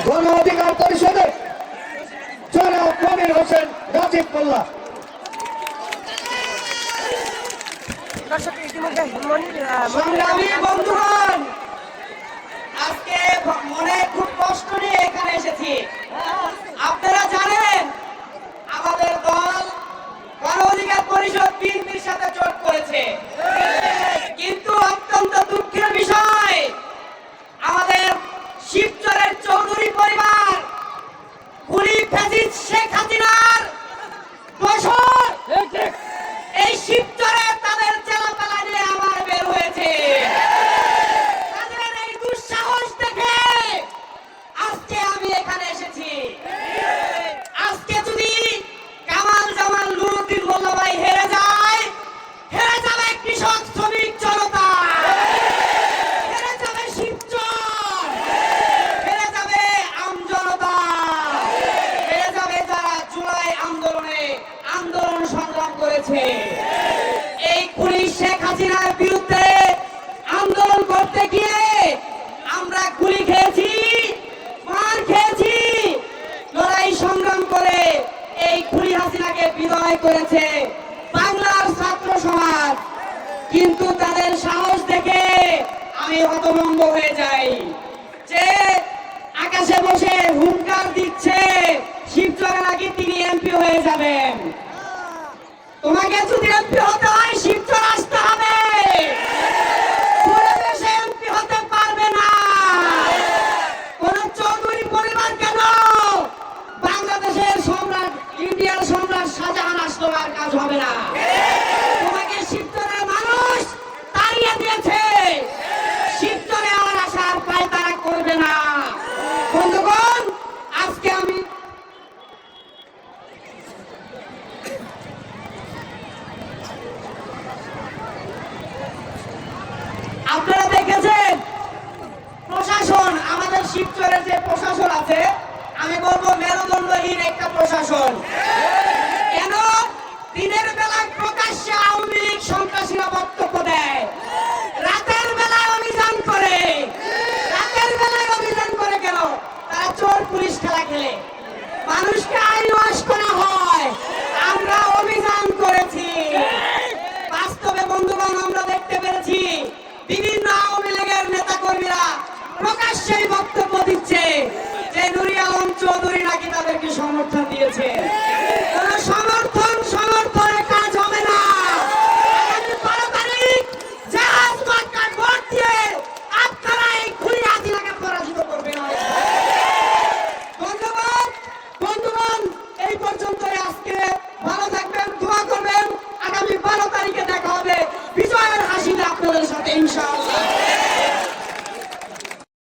গণ অধিকার পরিষদের জনাব মনির হোসেন রাজীব মোল্লা। সংগ্রামী বন্ধুগণ, আজকে মনে খুব কষ্ট নিয়ে এখানে এসেছি। আপনারা জানেন আমাদের দল গণ অধিকার পরিষদ বিএনপির সাথে জোট করেছে, কিন্তু অত্যন্ত দুঃখের বিষয় আমাদের শিবচরের চৌধুরী পরিবার খুনি ফ্যাসিস্ট শেখ হাসিনার দোসর এই শিবচরে তাদের চেলাপালা নিয়ে আবার বের হয়েছে। তাদের এই দুঃসাহস দেখে আজকে আমি এখানে এসেছি। আজকে যদি কামাল জামাল নুরুদ্দিন মোল্লা ভাই হেরে যায়, হেরে যাবে কৃষক শ্রমিক জনতা, হেরে যাবে শিবচর, হেরে যাবে আমজনতা, হেরে যাবে যারা জুলাই আন্দোলনে আন্দোলন সংগ্রাম করেছে। এই খুনি শেখ হাসিনার বিরুদ্ধে আন্দোলন করতে গিয়ে আমরা গুলি খেয়েছি, মার খেয়েছি, লড়াই সংগ্রাম করে এই খুনি হাসিনাকে বিদায় করেছে বাংলার ছাত্র সমাজ। কিন্তু তাদের সাহস দেখে আমি হতভম্ব হয়ে যাই যে আকাশে বসে হুঙ্কার দিচ্ছে শিবচরে নাকি তিনি এমপি হয়ে যাবেন। তোমাকে যদি এমপি হতে হয় শিবচর আসতে হবে, পুরো দেশে এমপি হতে পারবে না। কোন চৌধুরী পরিবার কেন, বাংলাদেশের সম্রাট, ইন্ডিয়ার সম্রাট শাহজাহান আসলেও আর কাজ হবে না। তোমাকে শিবচরের মানুষ তাড়িয়ে দিয়েছে, শিবচরে আর আসার পায় তারা করবে না। বন্ধুগণ, আজকে আমি আপনারা দেখেছেন প্রশাসন, আমাদের শিবচরের যে প্রশাসন আছে, আমি বলবো মেরুদণ্ডহীন একটা প্রশাসন। কেন দিনের বেলায় প্রকাশ্যে আওয়ামী লীগ সন্ত্রাসীরা বক্তব্য দেয়, রাতের বেলায় অভিযান করে, রাতের বেলায় অভিযান করে কেন? তারা চোর পুলিশ খেলা খেলে, মানুষকে আইন ওয়াশ করা হয়। আমরা অভিযান করেছি। বাস্তবে বন্ধুগণ, আমরা দেখতে পেরেছি বিভিন্ন আওয়ামী লীগের নেতা কর্মীরা প্রকাশ্যেই বক্তব্য দিচ্ছে যে নুরি আলম চৌধুরী নাকি তাদেরকে সমর্থন দিয়েছে। কোন সমর্থনের কাজ হবে না। আগামী 12 তারিখ জাহাজ মার্কা ভোট দিয়ে আপনারা এই খুনি হাসিনাকে পরাজিত করবেন। বন্ধুগণ, এই পর্যন্তই আজকে। ভালো থাকবেন, দোয়া করবেন। আগামী 12 তারিখে দেখা হবে বিজয়ের হাসিতে আপনাদের সাথে ইনশাআল্লাহ।